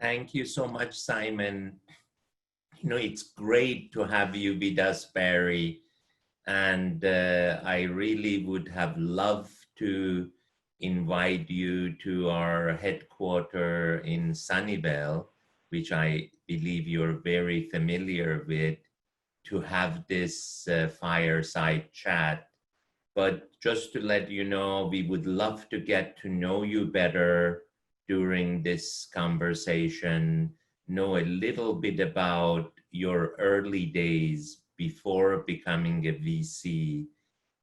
Thank you so much, Simon. It's great to have you with us, Barry. And I really would have loved to invite you to our headquarters in Sunnyvale, which I believe you're very familiar with, to have this fireside chat. But just to let you know, we would love to get to know you better during this conversation, know a little bit about your early days before becoming a VC,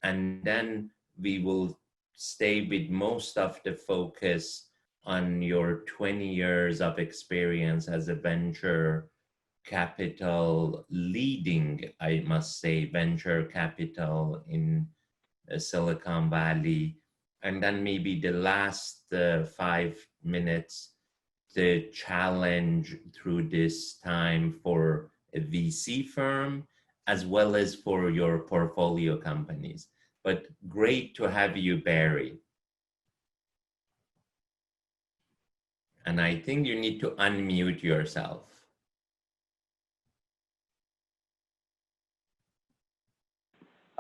and then we will stay with most of the focus on your 20 years of experience as a venture capital leading, I must say, venture capital in Silicon Valley. And then maybe the last 5 minutes, the challenge through this time for a VC firm, as well as for your portfolio companies. But great to have you, Barry. And I think you need to unmute yourself.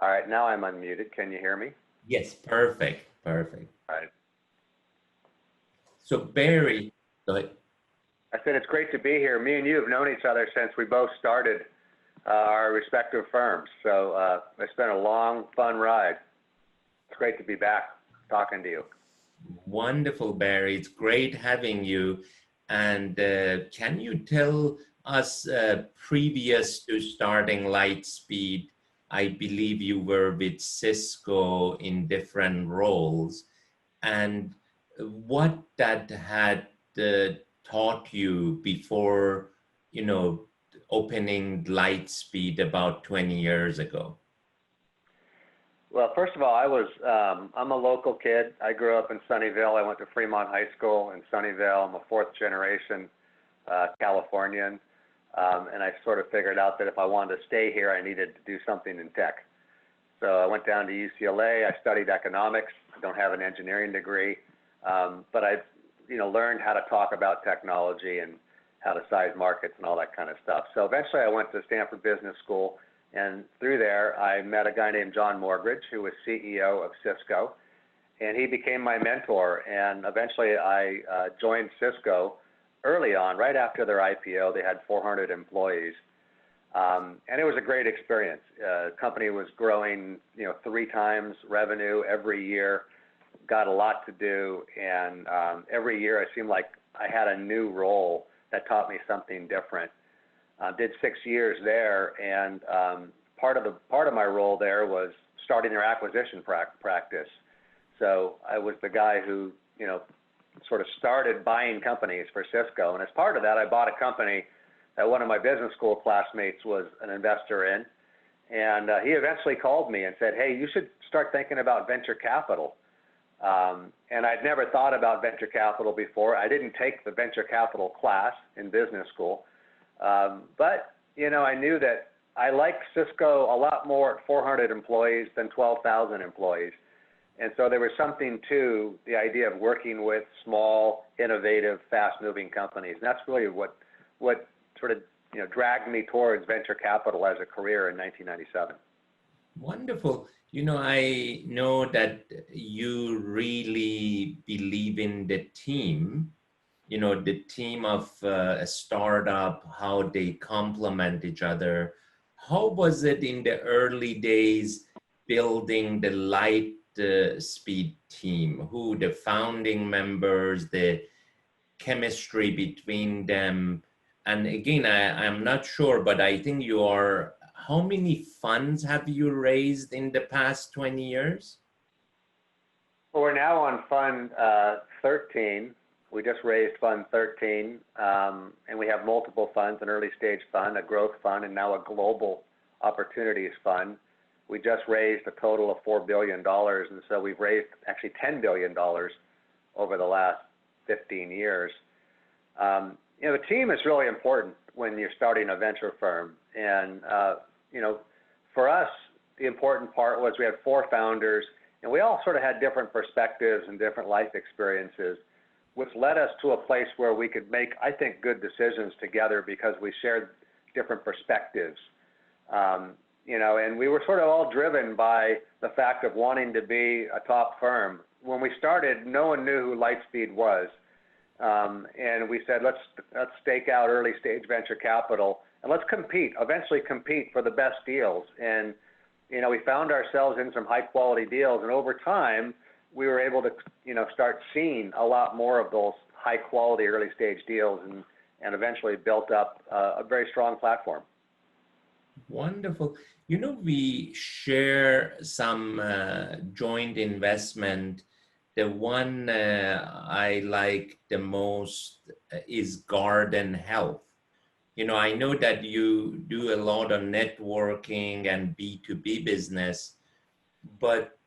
All right, now I'm unmuted. Can you hear me? Yes, perfect, perfect. All right. So Barry, go ahead. I said it's great to be here. Me and you have known each other since we both started our respective firms. So it's been a long, fun ride. It's great to be back talking to you. Wonderful, Barry. It's great having you. And can you tell us, previous to starting Lightspeed, I believe you were with Cisco in different roles, and what that had taught you before, opening Lightspeed about 20 years ago? Well, first of all, I'm a local kid. I grew up in Sunnyvale. I went to Fremont High School in Sunnyvale. I'm a fourth generation Californian. And I sort of figured out that if I wanted to stay here, I needed to do something in tech. So I went down to UCLA. I studied economics. I don't have an engineering degree, but I've learned how to talk about technology and how to size markets and all that kind of stuff. So eventually I went to Stanford Business School, and through there I met a guy named John Morgridge, who was CEO of Cisco, and he became my mentor. And eventually I joined Cisco early on, right after their IPO. They had 400 employees, and it was a great experience. The company was growing, 3 times revenue every year, got a lot to do, and every year it seemed like I had a new role that taught me something different. Did 6 years there, and part of my role there was starting their acquisition practice. So I was the guy who, sort of started buying companies for Cisco. And as part of that, I bought a company that one of my business school classmates was an investor in. And he eventually called me and said, hey, you should start thinking about venture capital. And I'd never thought about venture capital before. I didn't take the venture capital class in business school. But, I knew that I liked Cisco a lot more at 400 employees than 12,000 employees. And so there was something to the idea of working with small, innovative, fast-moving companies. And that's really what sort of dragged me towards venture capital as a career in 1997. Wonderful. I know that you really believe in the team, the team of a startup, how they complement each other. How was it in the early days building the Lightspeed team? Who the founding members, the chemistry between them? And again, I'm not sure, but I think how many funds have you raised in the past 20 years? Well, we're now on Fund 13. We just raised Fund 13, and we have multiple funds, an early stage fund, a growth fund, and now a global opportunities fund. We just raised a total of $4 billion, and so we've raised actually $10 billion over the last 15 years. The team is really important when you're starting a venture firm. And, for us, the important part was we had 4 founders, and we all sort of had different perspectives and different life experiences. which led us to a place where we could make, I think, good decisions together because we shared different perspectives. And we were sort of all driven by the fact of wanting to be a top firm. When we started, no one knew who Lightspeed was. And we said, let's stake out early stage venture capital and let's eventually compete for the best deals. And, we found ourselves in some high quality deals, and over time, we were able to, start seeing a lot more of those high quality early stage deals and eventually built up a very strong platform. Wonderful. We share some joint investment. The one I like the most is Garden Health. I know that you do a lot of networking and B2B business, but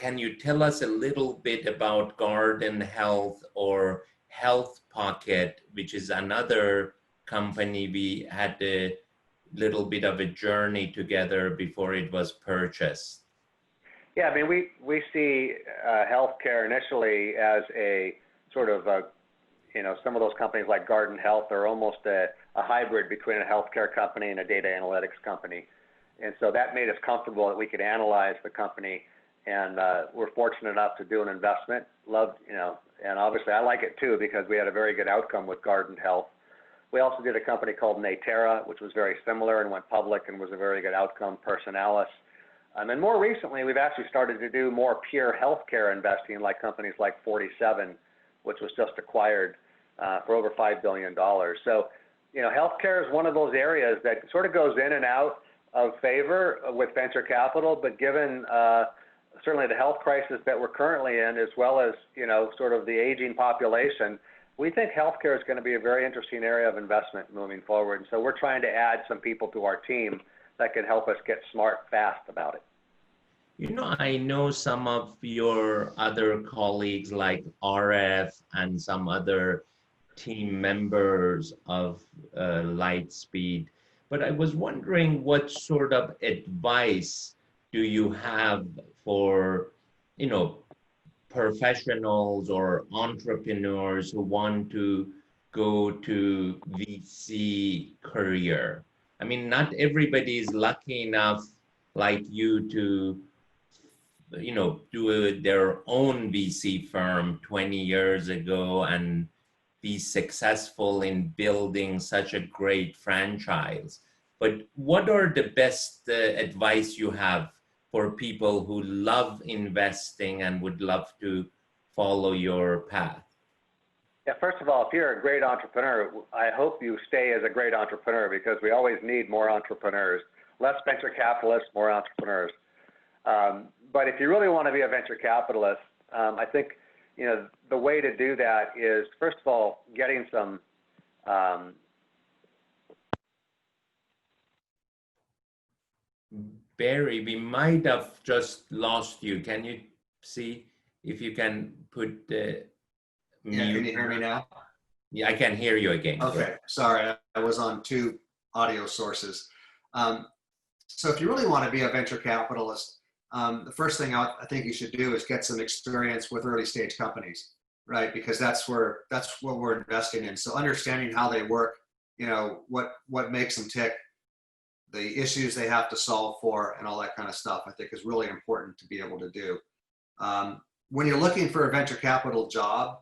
can you tell us a little bit about Garden Health or Health Pocket, which is another company we had a little bit of a journey together before it was purchased? Yeah, we see healthcare initially as a sort of some of those companies like Garden Health are almost a hybrid between a healthcare company and a data analytics company. And so that made us comfortable that we could analyze the company, and we're fortunate enough to do an investment. And obviously I like it too because we had a very good outcome with Garden Health. We also did a company called Natera, which was very similar and went public and was a very good outcome, Personalis. And more recently, we've actually started to do more pure healthcare investing, like companies like 47, which was just acquired for over $5 billion. So, healthcare is one of those areas that sort of goes in and out of favor with venture capital, but given certainly the health crisis that we're currently in, as well as, sort of the aging population, we think healthcare is going to be a very interesting area of investment moving forward. And so we're trying to add some people to our team that can help us get smart fast about it. I know some of your other colleagues like RF and some other team members of Lightspeed, but I was wondering what sort of advice do you have for, professionals or entrepreneurs who want to go to VC career? Not everybody is lucky enough like you to, do their own VC firm 20 years ago and be successful in building such a great franchise. But what are the best advice you have for people who love investing and would love to follow your path? Yeah, first of all, if you're a great entrepreneur, I hope you stay as a great entrepreneur because we always need more entrepreneurs, less venture capitalists, more entrepreneurs. But if you really want to be a venture capitalist, I think, the way to do that is, first of all, getting some Barry, we might have just lost you. Can you see if you can put the mute? Yeah, can you hear me now? Yeah, I can hear you again. Okay, sorry, I was on two audio sources. So if you really want to be a venture capitalist, the first thing I think you should do is get some experience with early stage companies, right? Because that's what we're investing in. So understanding how they work, what makes them tick, the issues they have to solve for, and all that kind of stuff, I think is really important to be able to do. When you're looking for a venture capital job,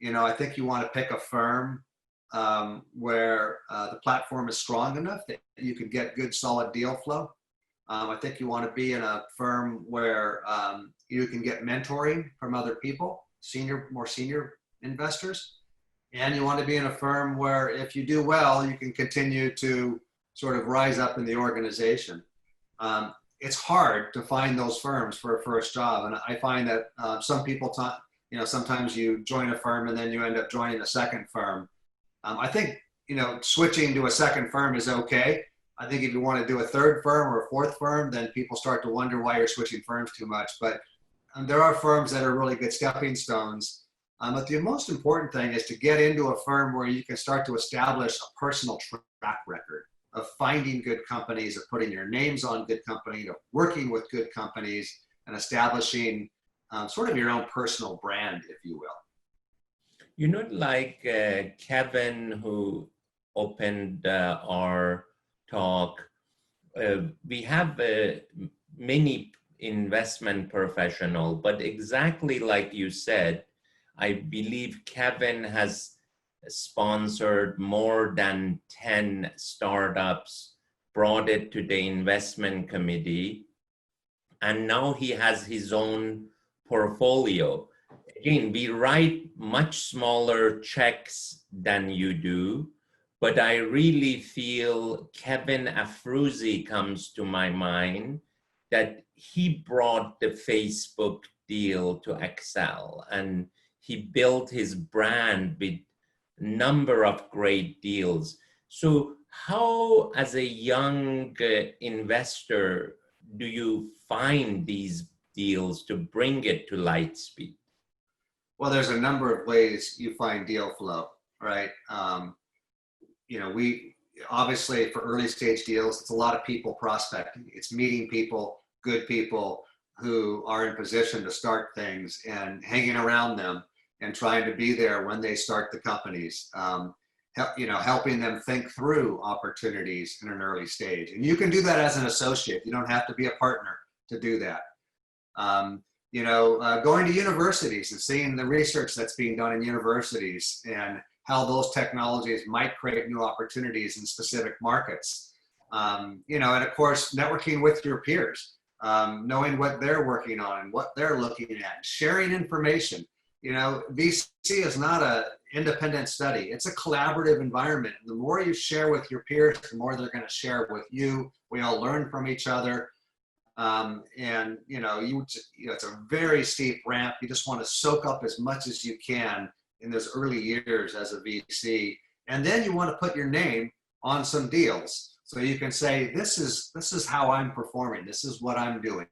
I think you want to pick a firm where the platform is strong enough that you can get good solid deal flow. I think you want to be in a firm where you can get mentoring from other people, more senior investors. And you want to be in a firm where if you do well, you can continue to sort of rise up in the organization. It's hard to find those firms for a first job. And I find that some people, sometimes you join a firm and then you end up joining a second firm. I think, switching to a second firm is okay. I think if you want to do a third firm or a fourth firm, then people start to wonder why you're switching firms too much. But there are firms that are really good stepping stones. But the most important thing is to get into a firm where you can start to establish a personal track record of finding good companies, of putting your names on good companies, of working with good companies, and establishing sort of your own personal brand, if you will. You know, like Kevin, who opened our talk, we have many investment professional, but exactly like you said, I believe Kevin has sponsored more than 10 startups, brought it to the investment committee, and now he has his own portfolio. Again, we write much smaller checks than you do, but I really feel Kevin Afruzi comes to my mind, that he brought the Facebook deal to Excel, and he built his brand with number of great deals. So how, as a young investor, do you find these deals to bring it to Lightspeed? Well, there's a number of ways you find deal flow, right? We obviously, for early stage deals, it's a lot of people prospecting. It's meeting people, good people who are in position to start things and hanging around them and trying to be there when they start the companies. Helping them think through opportunities in an early stage. And you can do that as an associate. You don't have to be a partner to do that. Going to universities and seeing the research that's being done in universities and how those technologies might create new opportunities in specific markets. And of course, networking with your peers, knowing what they're working on and what they're looking at, sharing information. VC is not an independent study. It's a collaborative environment. And the more you share with your peers, the more they're going to share with you. We all learn from each other. It's a very steep ramp. You just want to soak up as much as you can in those early years as a VC. And then you want to put your name on some deals. So you can say, this is how I'm performing. This is what I'm doing.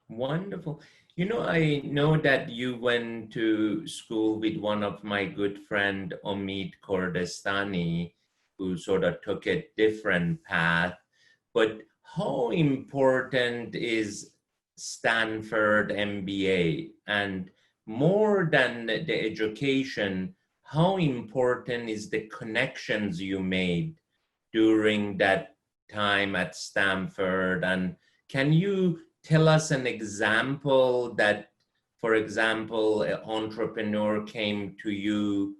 Wonderful. I know that you went to school with one of my good friend, Omid Kordestani, who sort of took a different path. But how important is Stanford MBA? And more than the education, how important is the connections you made during that time at Stanford? And can you tell us an example that, for example, an entrepreneur came to you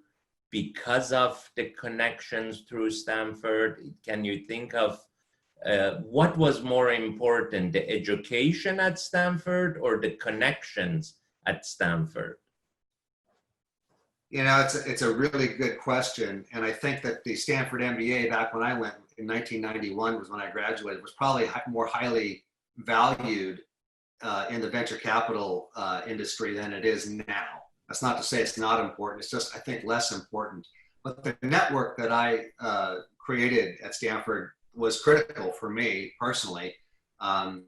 because of the connections through Stanford? Can you think of what was more important, the education at Stanford or the connections at Stanford? It's a really good question. And I think that the Stanford MBA, back when I went in 1991, was when I graduated, was probably more highly valued in the venture capital industry than it is now. That's not to say it's not important. It's just, I think, less important. But the network that I created at Stanford was critical for me personally. I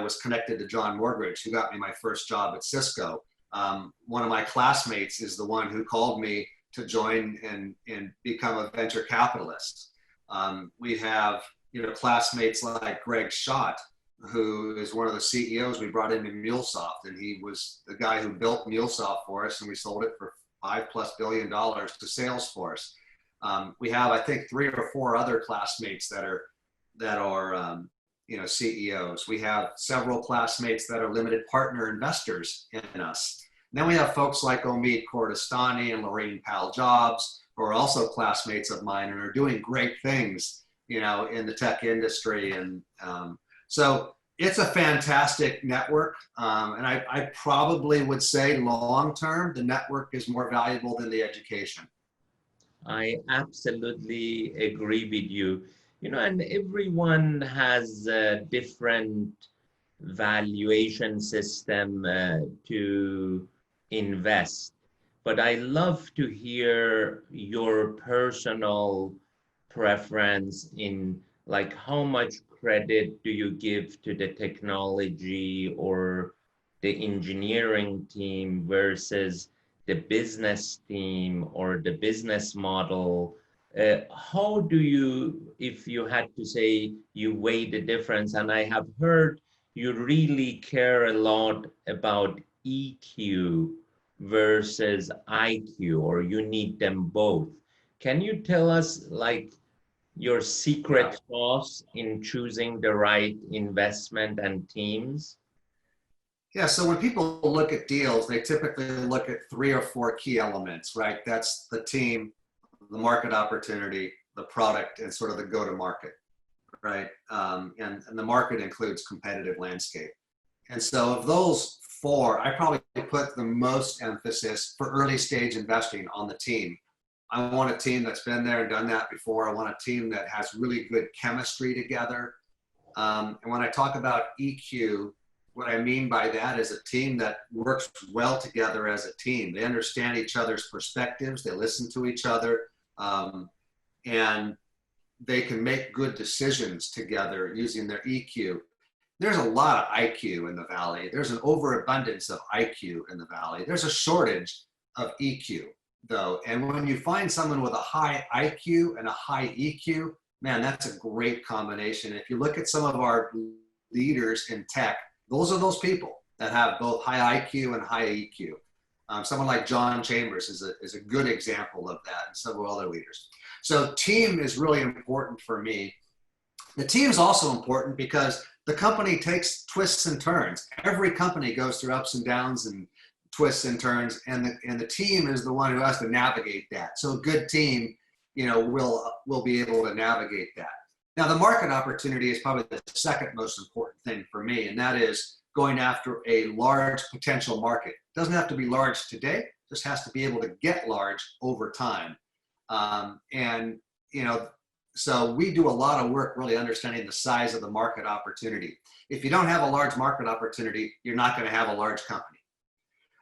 was connected to John Morgridge, who got me my first job at Cisco. One of my classmates is the one who called me to join and become a venture capitalist. We have, classmates like Greg Schott, who is one of the CEOs we brought into MuleSoft, and he was the guy who built MuleSoft for us, and we sold it for $5+ billion to Salesforce. We have, I think, 3 or 4 other classmates that are CEOs. We have several classmates that are limited partner investors in us. And then we have folks like Omid Kordestani and Lorraine Powell-Jobs, who are also classmates of mine and are doing great things, in the tech industry. And so it's a fantastic network. And I probably would say long-term, the network is more valuable than the education. I absolutely agree with you. And everyone has a different valuation system to invest. But I love to hear your personal preference in, like, how much credit do you give to the technology or the engineering team versus the business team or the business model? How do you, if you had to say, you weigh the difference? And I have heard you really care a lot about EQ versus IQ, or you need them both. Can you tell us like your Yeah. secret sauce in choosing the right investment and teams? Yeah, so when people look at deals, they typically look at 3 or 4 key elements, right? That's the team, the market opportunity, the product, and sort of the go-to-market, right? And the market includes competitive landscape. And so of those 4, I probably put the most emphasis for early stage investing on the team. I want a team that's been there and done that before. I want a team that has really good chemistry together. And when I talk about EQ, what I mean by that is a team that works well together as a team. They understand each other's perspectives, they listen to each other, and they can make good decisions together using their EQ. There's a lot of IQ in the Valley. There's an overabundance of IQ in the Valley. There's a shortage of EQ, though. And when you find someone with a high IQ and a high EQ, man, that's a great combination. If you look at some of our leaders in tech, those are those people that have both high IQ and high EQ. Someone like John Chambers is a good example of that, and several other leaders. So team is really important for me. The team is also important because the company takes twists and turns. Every company goes through ups and downs and twists and turns, and the team is the one who has to navigate that. So a good team, will be able to navigate that. Now, the market opportunity is probably the second most important thing for me, and that is going after a large potential market. It doesn't have to be large today, just has to be able to get large over time. So we do a lot of work really understanding the size of the market opportunity. If you don't have a large market opportunity, you're not going to have a large company.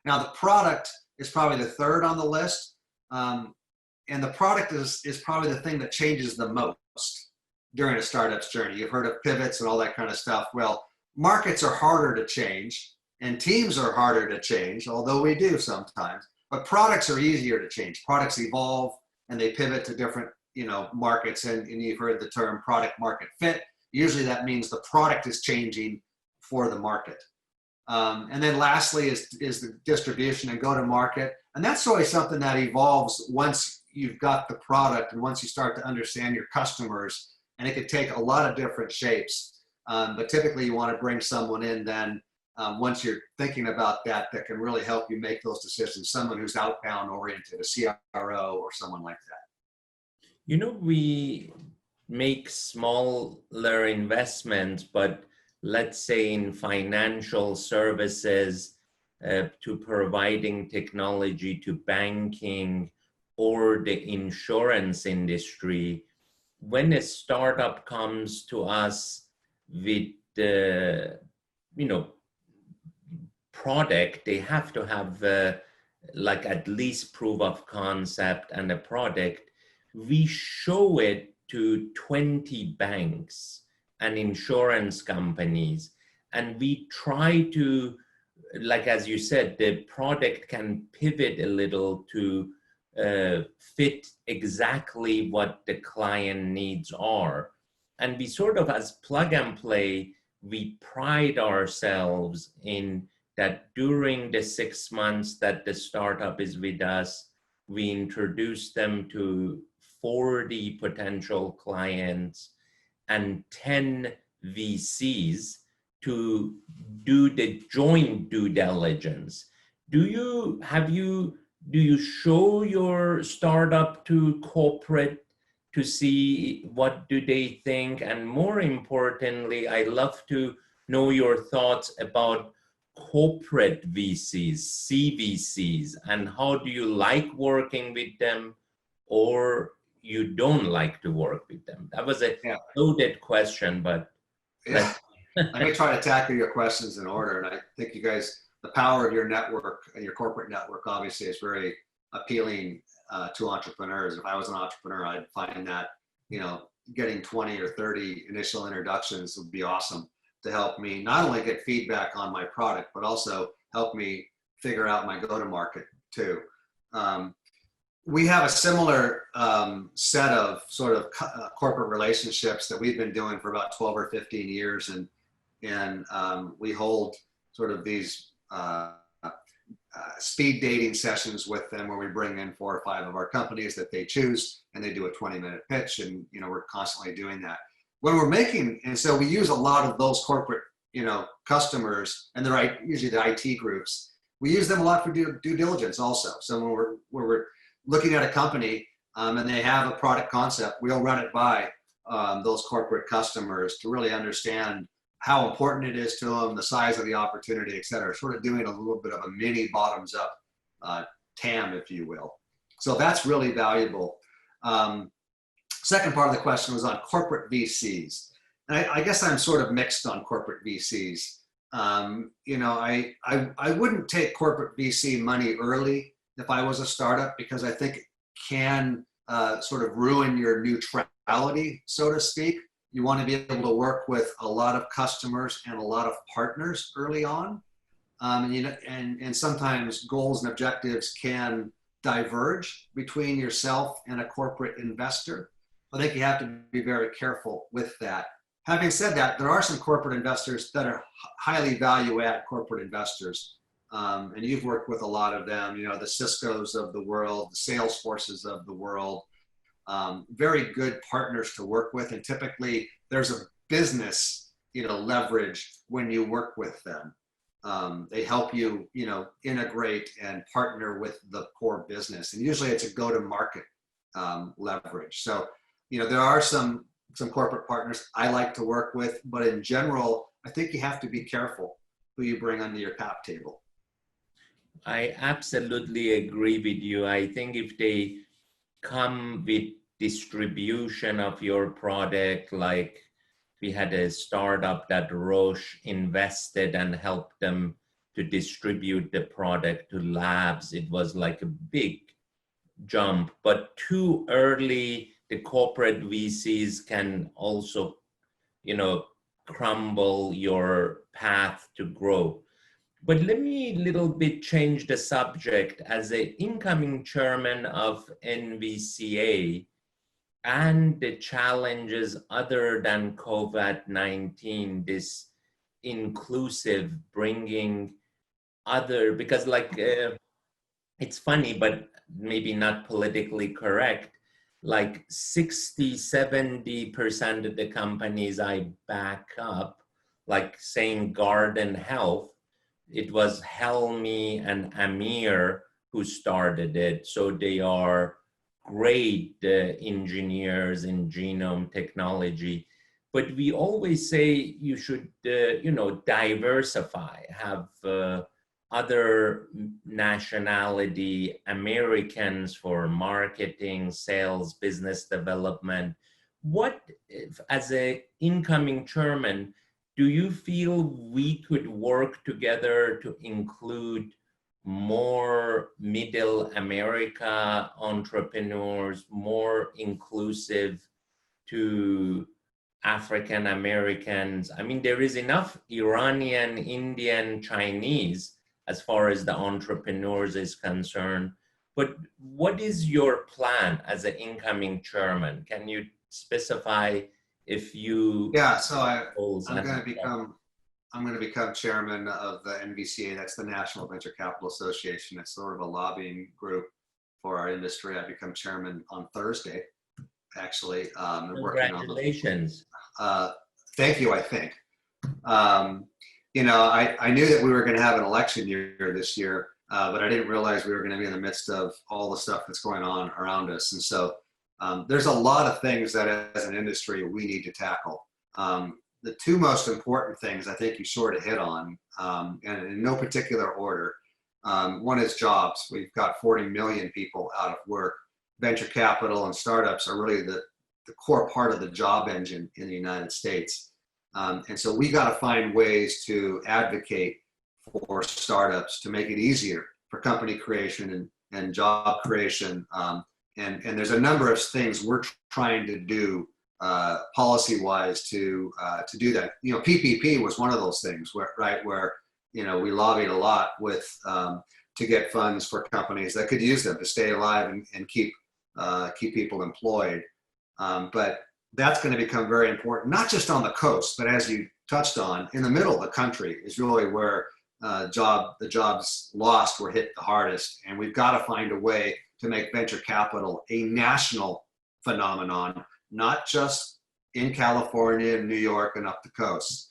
Now, the product is probably the third on the list. And the product is probably the thing that changes the most during a startup's journey. You've heard of pivots and all that kind of stuff. Well, markets are harder to change and teams are harder to change, although we do sometimes, but products are easier to change. Products evolve and they pivot to different, markets, and you've heard the term product market fit. Usually that means the product is changing for the market. And then lastly is the distribution and go to market. And that's always something that evolves once you've got the product and once you start to understand your customers, and it could take a lot of different shapes. But typically you want to bring someone in then once you're thinking about that can really help you make those decisions, someone who's outbound oriented, a CRO or someone like that. We make smaller investments, but let's say in financial services, to providing technology to banking or the insurance industry, when a startup comes to us with the, product, they have to have like at least proof of concept and a product. We show it to 20 banks and insurance companies, and we try to, like as you said, the product can pivot a little to fit exactly what the client needs are. And we sort of, as plug and play, we pride ourselves in that during the 6 months that the startup is with us, we introduce them to 40 potential clients and 10 VCs to do the joint due diligence. Do you show your startup to corporate to see what do they think? And more importantly, I love to know your thoughts about corporate VCs, CVCs, and how do you like working with them, or you don't like to work with them? That was a loaded question, but let me try to tackle your questions in order. And I think you guys, the power of your network and your corporate network obviously is very appealing to entrepreneurs. If I was an entrepreneur, I'd find that, getting 20 or 30 initial introductions would be awesome to help me not only get feedback on my product, but also help me figure out my go-to-market too. We have a similar set of sort of corporate relationships that we've been doing for about 12 or 15 years. And and we hold sort of these speed dating sessions with them where we bring in 4 or 5 of our companies that they choose, and they do a 20-minute pitch, and we're constantly doing that. When we're making, and so we use a lot of those corporate customers, and they're usually the IT groups. We use them a lot for due diligence also. So when we're looking at a company and they have a product concept, we'll run it by those corporate customers to really understand how important it is to them, the size of the opportunity, et cetera, sort of doing a little bit of a mini bottoms up TAM, if you will. So that's really valuable. Second part of the question was on corporate VCs. And I guess I'm sort of mixed on corporate VCs. I wouldn't take corporate VC money early if I was a startup, because I think it can sort of ruin your neutrality, so to speak. You want to be able to work with a lot of customers and a lot of partners early on. And sometimes goals and objectives can diverge between yourself and a corporate investor. I think you have to be very careful with that. Having said that, there are some corporate investors that are highly value-add corporate investors. And you've worked with a lot of them, the Ciscos of the world, the Salesforces of the world. Very good partners to work with, and typically there's a business leverage when you work with them. They help you integrate and partner with the core business, and usually it's a go-to-market leverage. So there are some corporate partners I like to work with, but in general I think you have to be careful who you bring under your cap table. I absolutely agree with you. I think if they come with distribution of your product, like we had a startup that Roche invested and helped them to distribute the product to labs. It was like a big jump, but too early, the corporate VCs can also, crumble your path to grow. But let me a little bit change the subject. As an incoming chairman of NVCA, and the challenges other than COVID-19, this inclusive, bringing other, because it's funny, but maybe not politically correct, like 60-70% of the companies I back up, like saying Garden Health, it was Helmi and Amir who started it. So they are great engineers in genome technology. But we always say you should, diversify, have other nationality Americans for marketing, sales, business development. What, as an incoming chairman, do you feel we could work together to include more middle America entrepreneurs, more inclusive to African Americans? I mean, there is enough Iranian, Indian, Chinese as far as the entrepreneurs is concerned. But what is your plan as an incoming chairman? Can you specify if you... Yeah, so I'm going to become chairman of the NVCA. That's the National Venture Capital Association. It's sort of a lobbying group for our industry. I become chairman on Thursday, actually. Congratulations. Thank you, I think. I knew that we were going to have an election year this year, but I didn't realize we were going to be in the midst of all the stuff that's going on around us. And so there's a lot of things that as an industry we need to tackle. The two most important things I think you sort of hit on, and in no particular order. One is jobs. We've got 40 million people out of work. Venture capital and startups are really the core part of the job engine in the United States. And so we got to find ways to advocate for startups to make it easier for company creation and job creation. And there's a number of things we're trying to do policy-wise to do that. PPP was one of those things where we lobbied a lot with to get funds for companies that could use them to stay alive and keep people employed. But that's going to become very important, not just on the coast, but as you touched on, in the middle of the country is really where the jobs lost were hit the hardest. And we've got to find a way to make venture capital a national phenomenon, not just in California and New York and up the coast.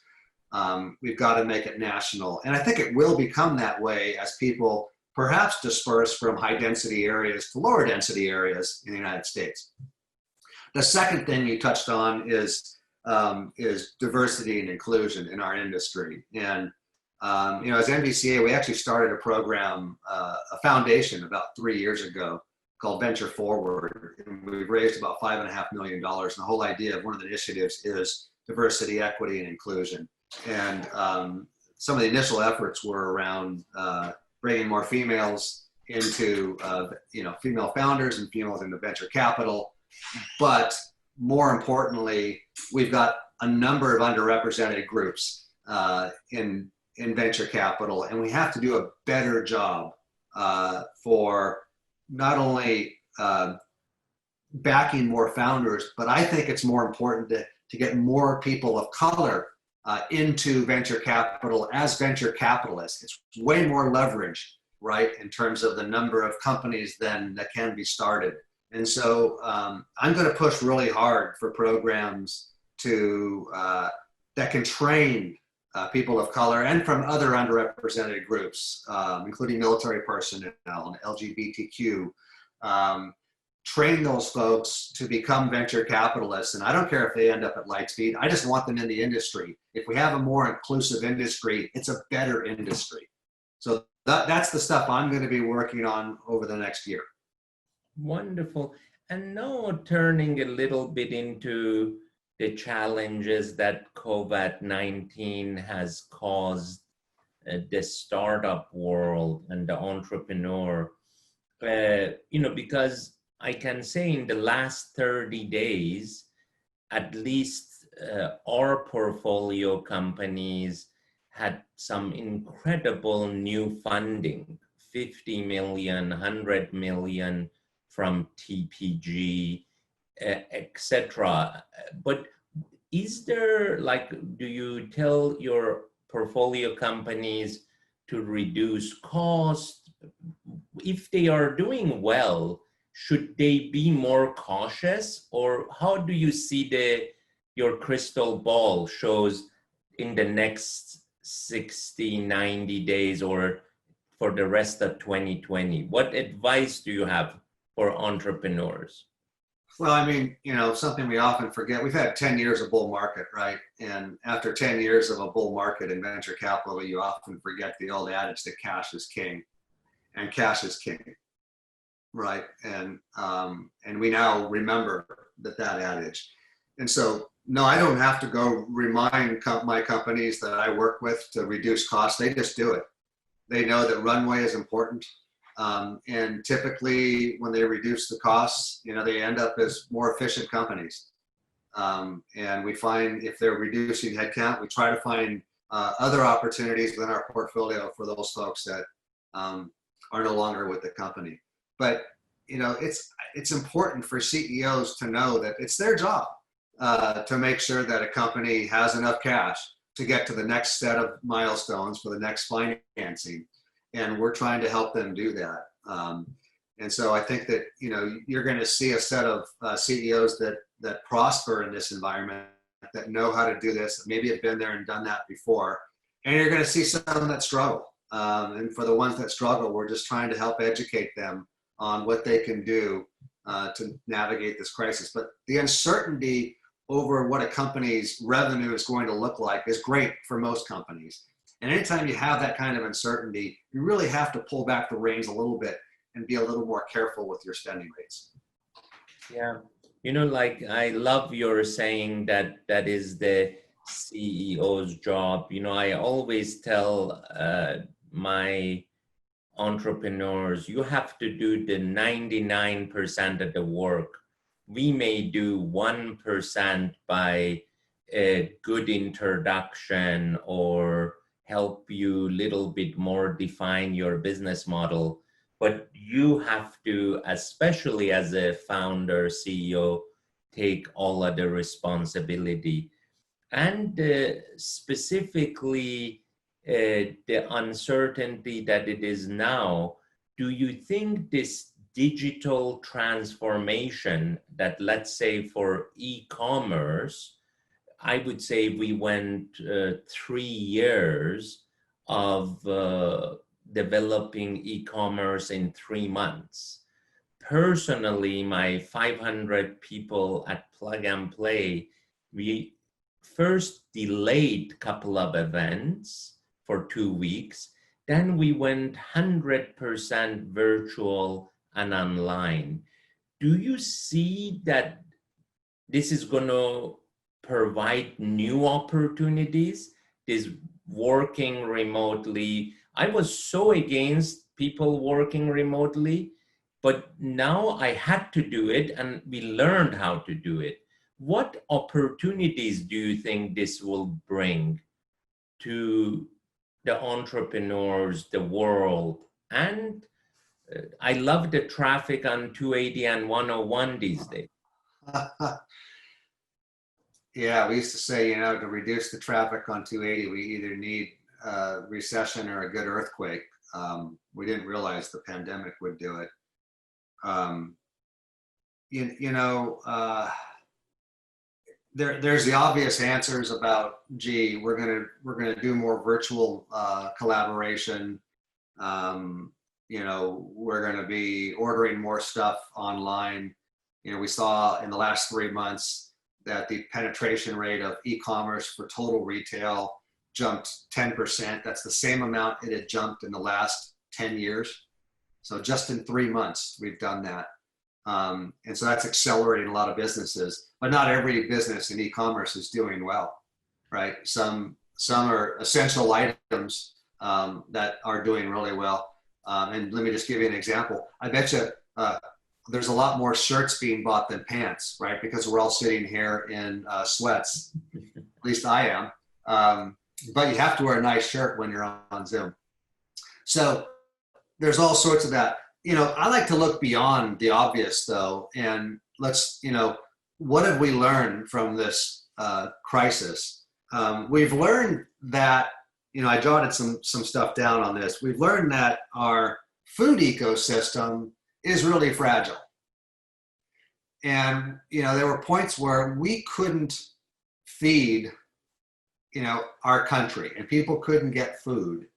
We've got to make it national. And I think it will become that way as people perhaps disperse from high density areas to lower density areas in the United States. The second thing you touched on is diversity and inclusion in our industry. And as NVCA, we actually started a program, a foundation about 3 years ago called Venture Forward. And we've raised about $5.5 million. And the whole idea of one of the initiatives is diversity, equity, and inclusion. And some of the initial efforts were around bringing more females into, female founders and females into venture capital. But more importantly, we've got a number of underrepresented groups in venture capital, and we have to do a better job for not only backing more founders, but I think it's more important to get more people of color into venture capital as venture capitalists. It's way more leverage, right, in terms of the number of companies then that can be started. And so I'm going to push really hard for programs that can train people of color and from other underrepresented groups, including military personnel and LGBTQ. Train those folks to become venture capitalists. And I don't care if they end up at Lightspeed. I just want them in the industry. If we have a more inclusive industry, it's a better industry. So that's the stuff I'm going to be working on over the next year. Wonderful. And now turning a little bit into the challenges that COVID-19 has caused the startup world and the entrepreneur, because I can say in the last 30 days, at least our portfolio companies had some incredible new funding, 50 million, 100 million from TPG, etc. But is there, do you tell your portfolio companies to reduce cost? If they are doing well, should they be more cautious, or how do you see your crystal ball shows in the next 60, 90 days or for the rest of 2020? What advice do you have for entrepreneurs? Well, I mean, something we often forget, we've had 10 years of bull market, right? And after 10 years of a bull market in venture capital, you often forget the old adage that cash is king, and cash is king. Right, and we now remember that adage, and so no, I don't have to go remind my companies that I work with to reduce costs. They just do it. They know that runway is important, and typically when they reduce the costs, they end up as more efficient companies. And we find if they're reducing headcount, we try to find other opportunities within our portfolio for those folks that are no longer with the company. But it's important for CEOs to know that it's their job to make sure that a company has enough cash to get to the next set of milestones for the next financing, and we're trying to help them do that. And so I think that you're going to see a set of CEOs that prosper in this environment, that know how to do this, maybe have been there and done that before, and you're going to see some that struggle. And for the ones that struggle, we're just trying to help educate them on what they can do to navigate this crisis. But the uncertainty over what a company's revenue is going to look like is great for most companies. And anytime you have that kind of uncertainty, you really have to pull back the reins a little bit and be a little more careful with your spending rates. Yeah, I love your saying that is the CEO's job. I always tell my entrepreneurs, you have to do the 99% of the work. We may do 1% by a good introduction or help you a little bit more define your business model, but you have to, especially as a founder, CEO, take all of the responsibility. And specifically, the uncertainty that it is now, do you think this digital transformation that, let's say for e-commerce, I would say we went 3 years of developing e-commerce in 3 months. Personally, my 500 people at Plug and Play, we first delayed a couple of events for 2 weeks. Then we went 100% virtual and online. Do you see that this is going to provide new opportunities? This working remotely. I was so against people working remotely, but now I had to do it and we learned how to do it. What opportunities do you think this will bring to the entrepreneurs, the world? And I love the traffic on 280 and 101 these days. Yeah, we used to say, you know, to reduce the traffic on 280, we either need a recession or a good earthquake. We didn't realize the pandemic would do it. There's the obvious answers about, gee, we're gonna do more virtual collaboration. We're gonna be ordering more stuff online. You know, we saw in the last 3 months that the penetration rate of e-commerce for total retail jumped 10%. That's the same amount it had jumped in the last 10 years. So just in 3 months, we've done that. And so that's accelerating a lot of businesses, but not every business in e-commerce is doing well, right? Some are essential items that are doing really well. And let me just give you an example. I bet you there's a lot more shirts being bought than pants, right? Because we're all sitting here in sweats. At least I am. But you have to wear a nice shirt when you're on Zoom. So there's all sorts of that. You know, I like to look beyond the obvious though, and let's, what have we learned from this crisis? We've learned that, I jotted some stuff down on this. We've learned that our food ecosystem is really fragile. And, there were points where we couldn't feed, our country, and people couldn't get food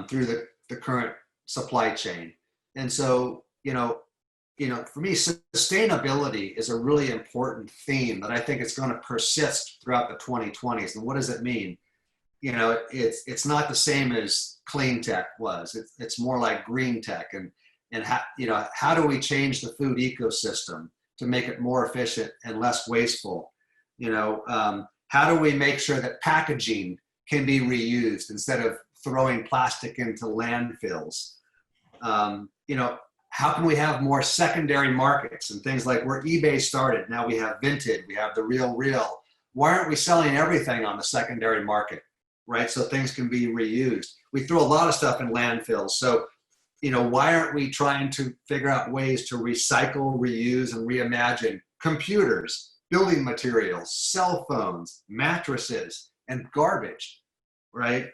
through the current supply chain. And so, for me, sustainability is a really important theme that I think it's going to persist throughout the 2020s. And what does it mean? It's not the same as clean tech was. It's more like green tech. And how do we change the food ecosystem to make it more efficient and less wasteful? How do we make sure that packaging can be reused instead of throwing plastic into landfills? How can we have more secondary markets and things like where eBay started? Now we have Vinted, we have the Real. Why aren't we selling everything on the secondary market, right? So things can be reused. We throw a lot of stuff in landfills. So, why aren't we trying to figure out ways to recycle, reuse, and reimagine computers, building materials, cell phones, mattresses, and garbage, right?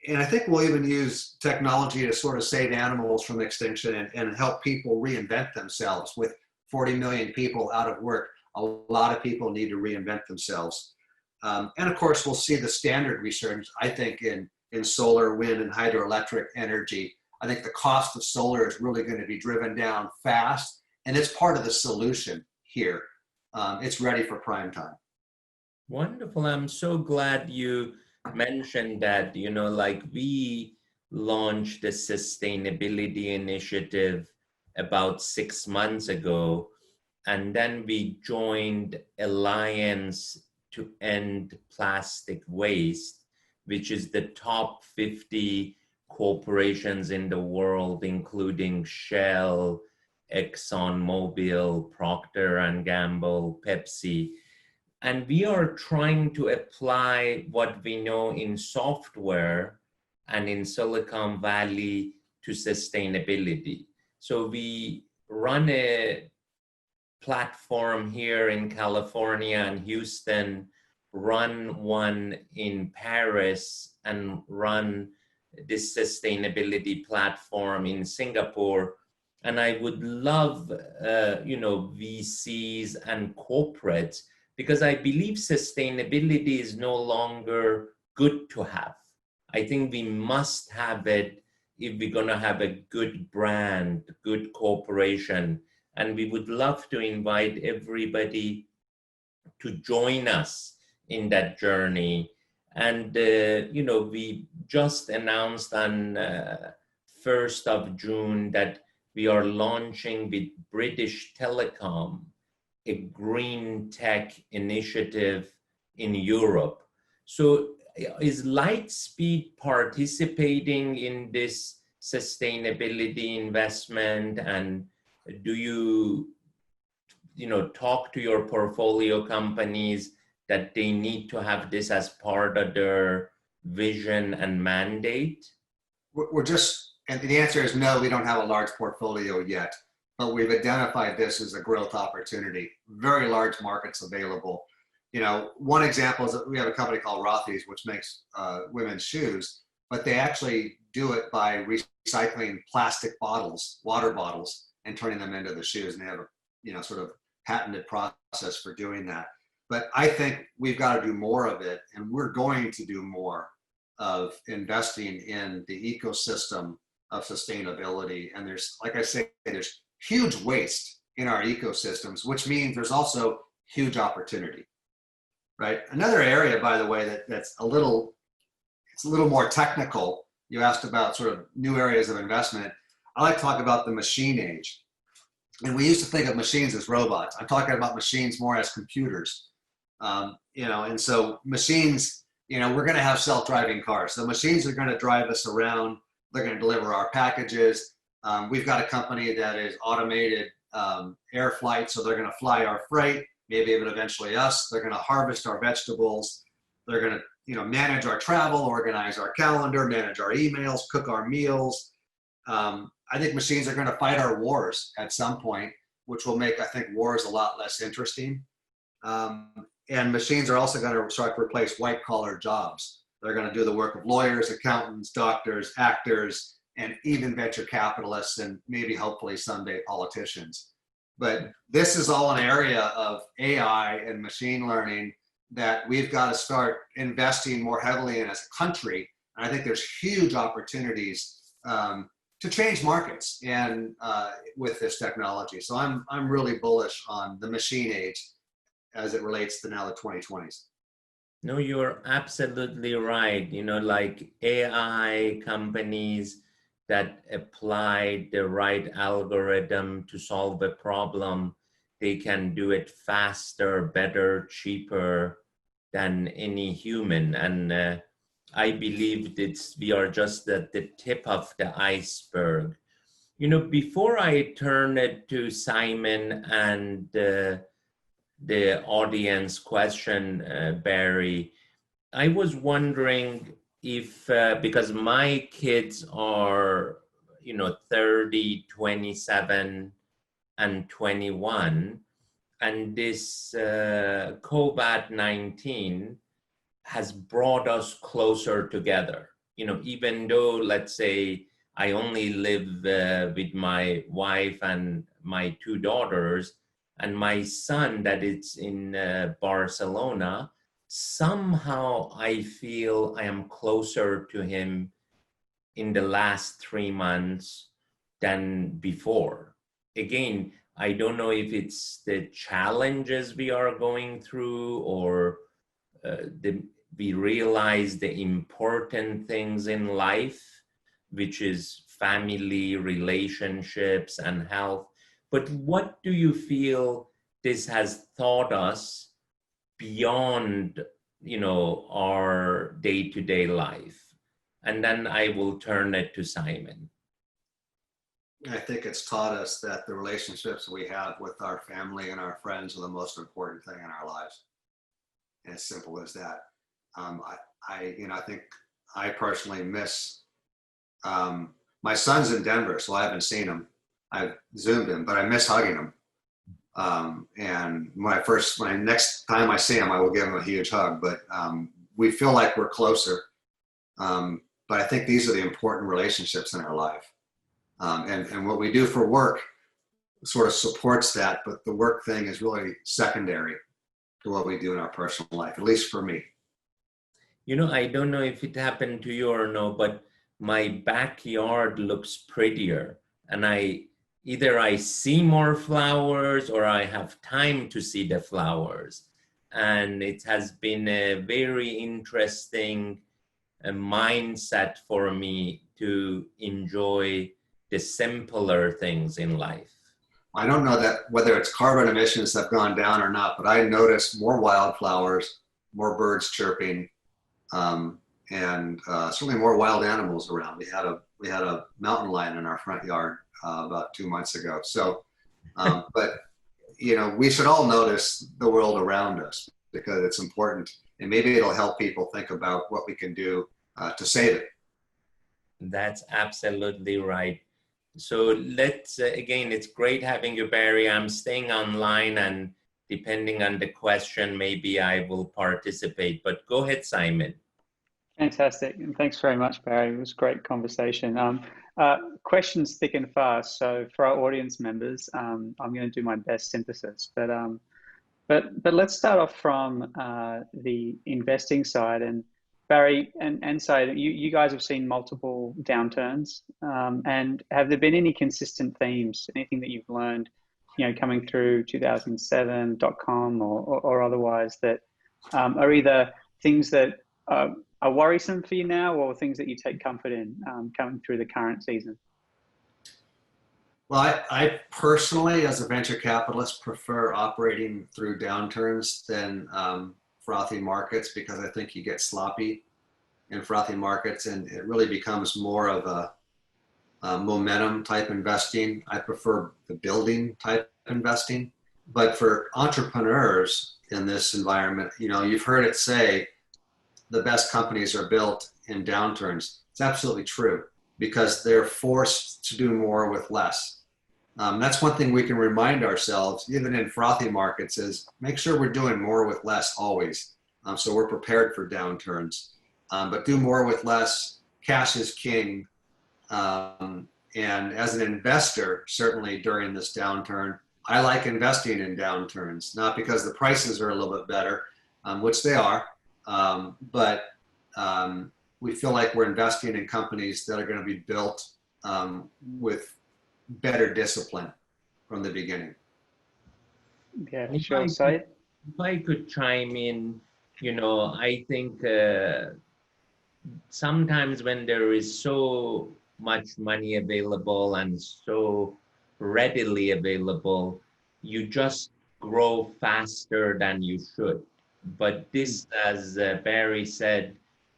And I think we'll even use technology to sort of save animals from extinction and help people reinvent themselves. With 40 million people out of work, a lot of people need to reinvent themselves. And of course, we'll see the standard research, I think, in solar, wind, and hydroelectric energy. I think the cost of solar is really going to be driven down fast, and it's part of the solution here. It's ready for prime time. Wonderful. I'm so glad you mentioned that, like we launched the sustainability initiative about 6 months ago, and then we joined Alliance to End Plastic Waste, which is the top 50 corporations in the world, including Shell, ExxonMobil, Procter and Gamble, Pepsi. And we are trying to apply what we know in software and in Silicon Valley to sustainability. So we run a platform here in California and Houston, run one in Paris, and run this sustainability platform in Singapore. And I would love, VCs and corporates, because I believe sustainability is no longer good to have. I think we must have it if we're going to have a good brand, good corporation. And we would love to invite everybody to join us in that journey. And, we just announced on 1st of June that we are launching with British Telecom a green tech initiative in Europe. So is Lightspeed participating in this sustainability investment? And do you talk to your portfolio companies that they need to have this as part of their vision and mandate? And the answer is no, we don't have a large portfolio yet, but we've identified this as a growth opportunity. Very large markets available. One example is that we have a company called Rothy's, which makes women's shoes, but they actually do it by recycling plastic bottles, water bottles, and turning them into the shoes. And they have a, sort of patented process for doing that. But I think we've got to do more of it, and we're going to do more of investing in the ecosystem of sustainability. And there's, like I say, there's huge waste in our ecosystems, which means there's also huge opportunity, right? Another area, by the way, it's a little more technical. You asked about sort of new areas of investment. I like to talk about the machine age. And we used to think of machines as robots. I'm talking about machines more as computers. And so machines, we're going to have self-driving cars. So machines are going to drive us around. They're going to deliver our packages. We've got a company that is automated air flight, so they're going to fly our freight, maybe even eventually us. They're going to harvest our vegetables. They're going to, manage our travel, organize our calendar, manage our emails, cook our meals. I think machines are going to fight our wars at some point, which will make, I think, wars a lot less interesting. And machines are also going to start to replace white-collar jobs. They're going to do the work of lawyers, accountants, doctors, actors, and even venture capitalists, and maybe hopefully someday politicians. But this is all an area of AI and machine learning that we've got to start investing more heavily in as a country. And I think there's huge opportunities to change markets and with this technology. So I'm really bullish on the machine age as it relates to now the 2020s. No, you're absolutely right. Like AI companies that apply the right algorithm to solve a problem, they can do it faster, better, cheaper than any human. And I believe that we are just at the tip of the iceberg. Before I turn it to Simon and the audience question, Barry, I was wondering if, because my kids are, 30, 27, and 21, and this COVID-19 has brought us closer together. Even though, let's say, I only live with my wife and my two daughters, and my son that is in Barcelona, somehow I feel I am closer to him in the last 3 months than before. Again, I don't know if it's the challenges we are going through, or we realize the important things in life, which is family, relationships, and health. But what do you feel this has taught us beyond, our day-to-day life? And then I will turn it to Simon. I think it's taught us that the relationships we have with our family and our friends are the most important thing in our lives. And as simple as that. I think I personally miss, my son's in Denver, so I haven't seen him. I've Zoomed him, but I miss hugging him. And when next time I see him, I will give him a huge hug. But we feel like we're closer. But I think these are the important relationships in our life. And what we do for work sort of supports that, but the work thing is really secondary to what we do in our personal life, at least for me. You know, I don't know if it happened to you or no, but my backyard looks prettier, and either I see more flowers or I have time to see the flowers. And it has been a very interesting mindset for me to enjoy the simpler things in life. I don't know that whether it's carbon emissions have gone down or not, but I noticed more wildflowers, more birds chirping, and certainly more wild animals around. We had a mountain lion in our front yard about 2 months ago. So, but you know, we should all notice the world around us because it's important, and maybe it'll help people think about what we can do to save it. That's absolutely right. So let's, again, it's great having you, Barry. I'm staying online, and depending on the question, maybe I will participate, but go ahead, Simon. Fantastic. And thanks very much, Barry. It was a great conversation. Questions thick and fast. So for our audience members, I'm going to do my best synthesis, but let's start off from the investing side. And Barry and Saeed, you guys have seen multiple downturns, and have there been any consistent themes, anything that you've learned, you know, coming through 2007, .com or otherwise, that are either things that are worrisome for you now or things that you take comfort in coming through the current season? Well, I personally, as a venture capitalist, prefer operating through downturns than frothy markets, because I think you get sloppy in frothy markets and it really becomes more of a momentum type investing. I prefer the building type investing. But for entrepreneurs in this environment, you know, you've heard it say the best companies are built in downturns. It's absolutely true, because they're forced to do more with less. That's one thing we can remind ourselves, even in frothy markets, is make sure we're doing more with less always. So we're prepared for downturns, but do more with less. Cash is king. And as an investor, certainly during this downturn, I like investing in downturns, not because the prices are a little bit better, which they are, but we feel like we're investing in companies that are going to be built with better discipline from the beginning. Yeah, sure. Saeed? If I could chime in, you know, I think sometimes when there is so much money available and so readily available, you just grow faster than you should. But this, as Barry said,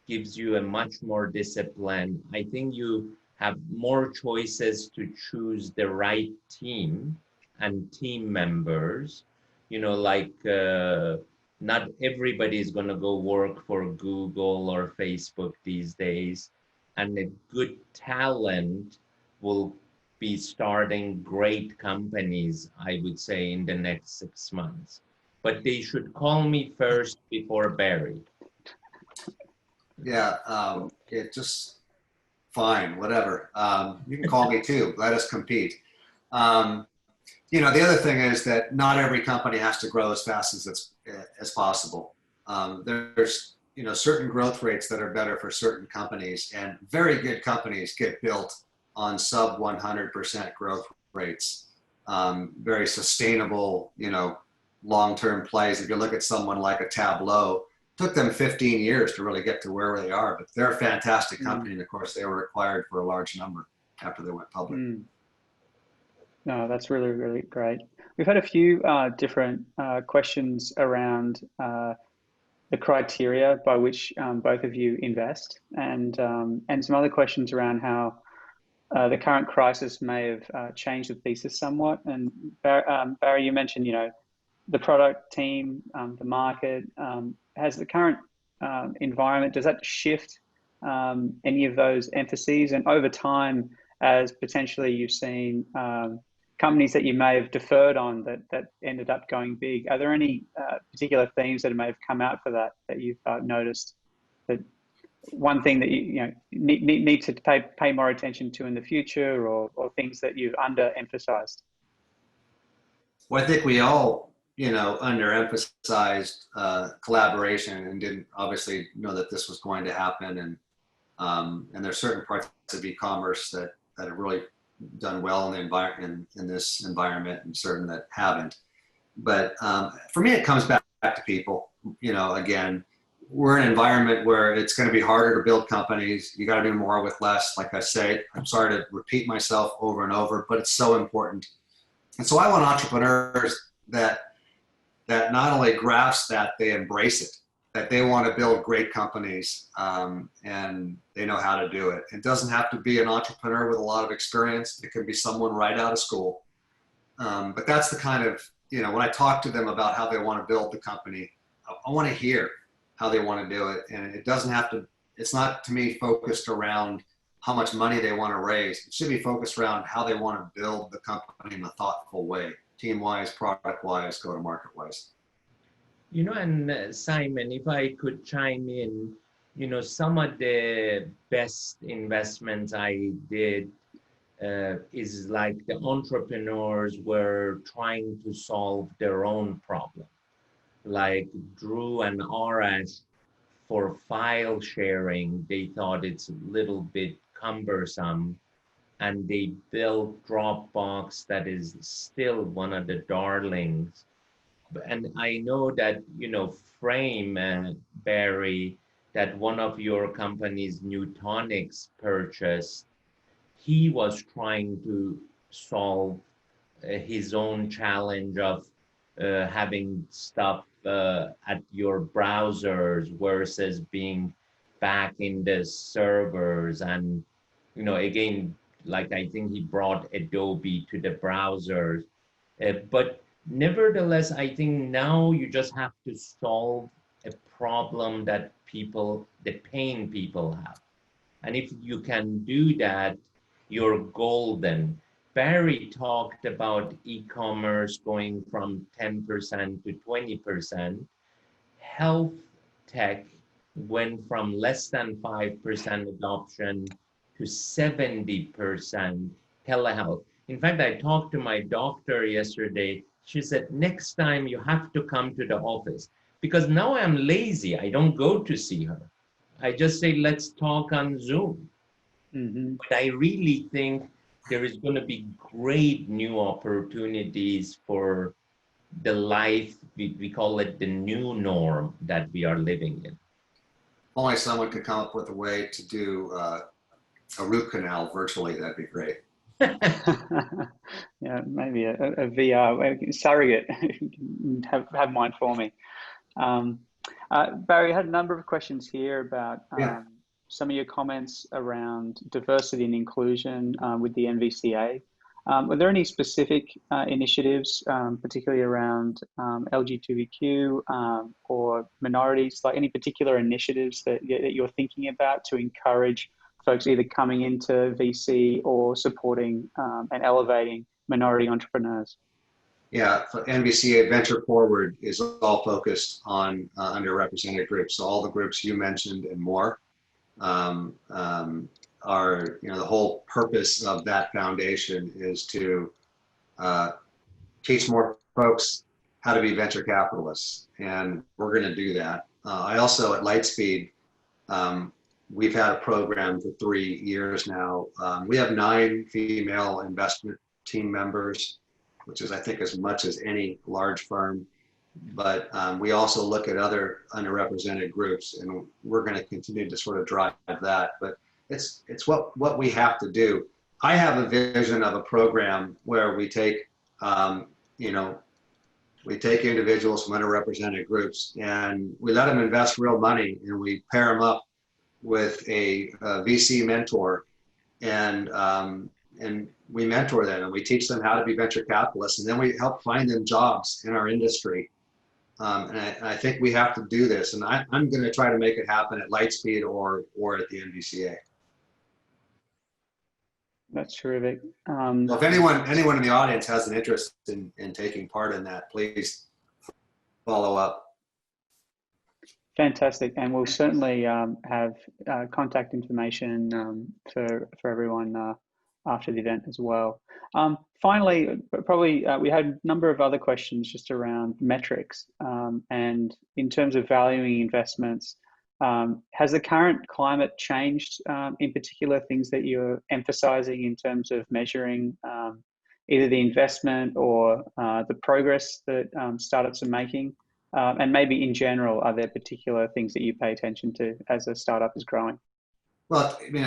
gives you a much more discipline. I think you have more choices to choose the right team and team members. You know, like not everybody is going to go work for Google or Facebook these days. And a good talent will be starting great companies, I would say, in the next 6 months. But they should call me first before Barry. Yeah, it just fine, whatever. You can call me too. Let us compete. You know, the other thing is that not every company has to grow as fast as possible. There's, you know, certain growth rates that are better for certain companies, and very good companies get built on sub 100% growth rates. Very sustainable, you know, long-term plays. If you look at someone like a Tableau, it took them 15 years to really get to where they are, but they're a fantastic company. And of course, they were acquired for a large number after they went public. No, that's really, really great. We've had a few different questions around the criteria by which both of you invest, and some other questions around how the current crisis may have changed the thesis somewhat. And Barry, you mentioned, you know, the product team, the market. Has the current environment, does that shift any of those emphases? And over time, as potentially you've seen companies that you may have deferred on that ended up going big. Are there any particular themes that may have come out for that you've noticed? That one thing that you need to pay more attention to in the future, or things that you've underemphasized? Well, I think we all, underemphasized collaboration and didn't obviously know that this was going to happen. And there's certain parts of e-commerce that have really done well in the environment, in this environment, and certain that haven't. But for me, it comes back to people. Again, we're in an environment where it's going to be harder to build companies. You got to do more with less. Like I say, I'm sorry to repeat myself over and over, but it's so important. And so I want entrepreneurs that not only grasp that, they embrace it, that they want to build great companies, and they know how to do it. It doesn't have to be an entrepreneur with a lot of experience. It could be someone right out of school. But that's the kind of, when I talk to them about how they want to build the company, I want to hear how they want to do it. And it doesn't have to, it's not to me focused around how much money they want to raise. It should be focused around how they want to build the company in a thoughtful way, team-wise, product-wise, go-to-market-wise. And Simon, if I could chime in, some of the best investments I did is like the entrepreneurs were trying to solve their own problem. Like Drew and Arash, for file sharing, they thought it's a little bit cumbersome, and they built Dropbox that is still one of the darlings. And I know that, Frame, Barry, that one of your company's Newtonics purchased, he was trying to solve his own challenge of having stuff at your browsers versus being back in the servers. And, again, like I think he brought Adobe to the browsers. But nevertheless, I think now you just have to solve a problem that the pain people have. And if you can do that, you're golden. Barry talked about e-commerce going from 10% to 20%. Health tech went from less than 5% adoption to 70% telehealth. In fact, I talked to my doctor yesterday. She said, next time you have to come to the office, because now I'm lazy. I don't go to see her. I just say, let's talk on Zoom. Mm-hmm. But I really think there is going to be great new opportunities for the life, we call it the new norm that we are living in. Only someone could come up with a way to do a root canal virtually, that'd be great. Yeah, maybe a VR surrogate. have mine for me. Barry, I had a number of questions here about some of your comments around diversity and inclusion with the NVCA. Were there any specific initiatives, particularly around LGBTQ or minorities, like any particular initiatives that you're thinking about to encourage folks either coming into VC or supporting and elevating minority entrepreneurs? Yeah, so NVCA Venture Forward is all focused on underrepresented groups. So all the groups you mentioned and more are, the whole purpose of that foundation is to teach more folks how to be venture capitalists. And we're going to do that. I also, at Lightspeed, we've had a program for 3 years now. We have 9 female investment team members, which is, I think, as much as any large firm. But we also look at other underrepresented groups, and we're going to continue to sort of drive that. But it's what we have to do. I have a vision of a program where we take, we take individuals from underrepresented groups and we let them invest real money, and we pair them up with a VC mentor, and we mentor them and we teach them how to be venture capitalists, and then we help find them jobs in our industry. And I think we have to do this, and I'm going to try to make it happen at Lightspeed or at the NVCA. That's terrific. So if anyone in the audience has an interest in taking part in that, please follow up. Fantastic, and we'll certainly have contact information for everyone after the event as well. Finally, probably we had a number of other questions just around metrics, and in terms of valuing investments. Has the current climate changed, in particular, things that you're emphasizing in terms of measuring either the investment or the progress that startups are making? And maybe in general, are there particular things that you pay attention to as a startup is growing? Well, I mean,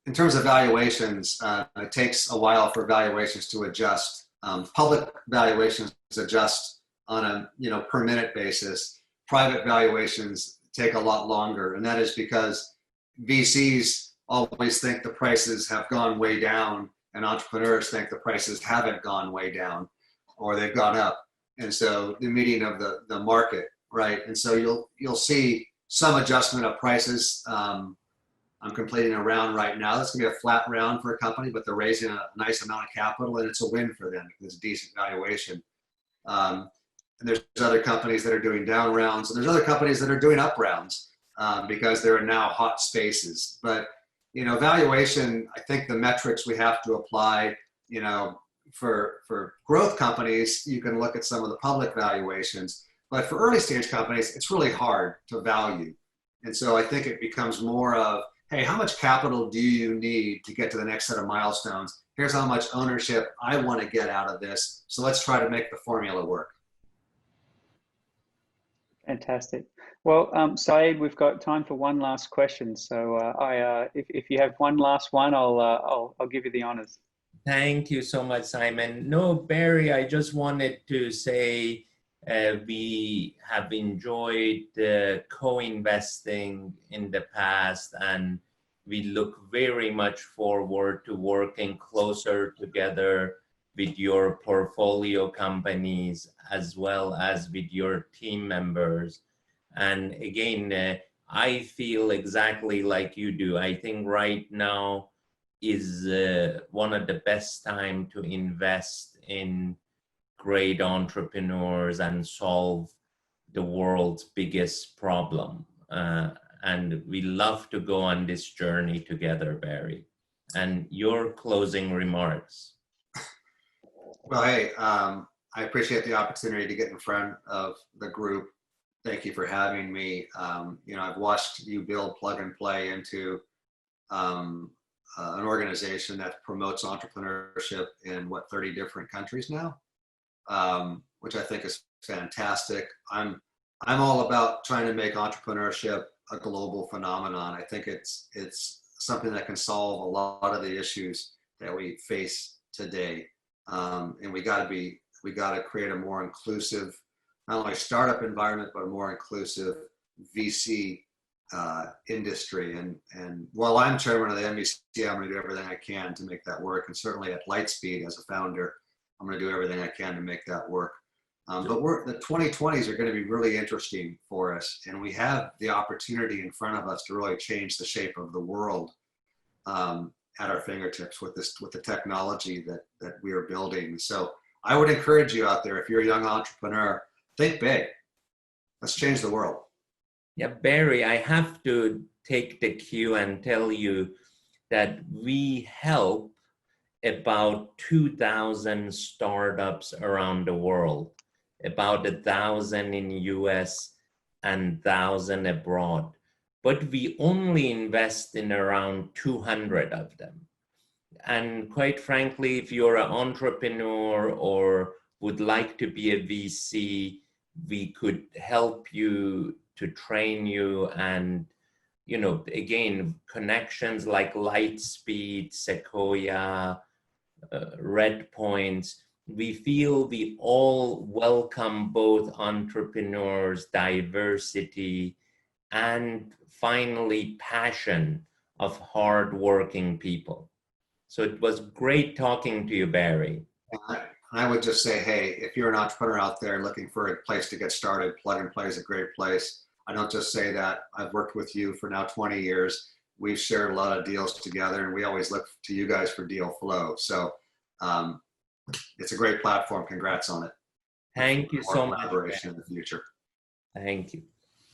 in terms of valuations, it takes a while for valuations to adjust. Public valuations adjust on a per minute basis. Private valuations take a lot longer, and that is because VCs always think the prices have gone way down, and entrepreneurs think the prices haven't gone way down, or they've gone up. And so the median of the market, right? And so you'll see some adjustment of prices. I'm completing a round right now. That's gonna be a flat round for a company, but they're raising a nice amount of capital, and it's a win for them because it's a decent valuation. And there's other companies that are doing down rounds, and there's other companies that are doing up rounds because they're now hot spaces. But valuation, I think the metrics we have to apply, for growth companies, you can look at some of the public valuations, but for early stage companies, it's really hard to value. And so I think it becomes more of, hey, how much capital do you need to get to the next set of milestones? Here's how much ownership I want to get out of this. So let's try to make the formula work. Fantastic. Well, Saeed, we've got time for one last question. So if you have one last one, I'll give you the honors. Thank you so much, Simon. No, Barry, I just wanted to say we have enjoyed co-investing in the past, and we look very much forward to working closer together with your portfolio companies as well as with your team members. And again, I feel exactly like you do. I think right now is one of the best time to invest in great entrepreneurs and solve the world's biggest problem. And we love to go on this journey together, Barry. And your closing remarks. Well, hey, I appreciate the opportunity to get in front of the group. Thank you for having me. I've watched you build Plug and Play into an organization that promotes entrepreneurship in 30 different countries now, which I think is fantastic. I'm all about trying to make entrepreneurship a global phenomenon. I think it's something that can solve a lot of the issues that we face today. And we got to create a more inclusive, not only startup environment, but a more inclusive VC industry. And while I'm chairman of the NVC, I'm going to do everything I can to make that work. And certainly at Lightspeed as a founder, I'm going to do everything I can to make that work. But the 2020s are going to be really interesting for us. And we have the opportunity in front of us to really change the shape of the world at our fingertips with the technology that we are building. So I would encourage you out there, if you're a young entrepreneur, think big. Let's change the world. Yeah, Barry, I have to take the cue and tell you that we help about 2,000 startups around the world, about 1,000 in the US and 1,000 abroad. But we only invest in around 200 of them. And quite frankly, if you're an entrepreneur or would like to be a VC, we could help you to train you. And, again, connections like Lightspeed, Sequoia, Red Points, we feel we all welcome both entrepreneurs, diversity, and finally, passion of hardworking people. So it was great talking to you, Barry. I would just say, hey, if you're an entrepreneur out there looking for a place to get started, Plug and Play is a great place. I don't just say that. I've worked with you for now 20 years. we've shared a lot of deals together, and we always look to you guys for deal flow. So it's a great platform. Congrats on it. Thank you so much. Collaboration in the future. Thank you.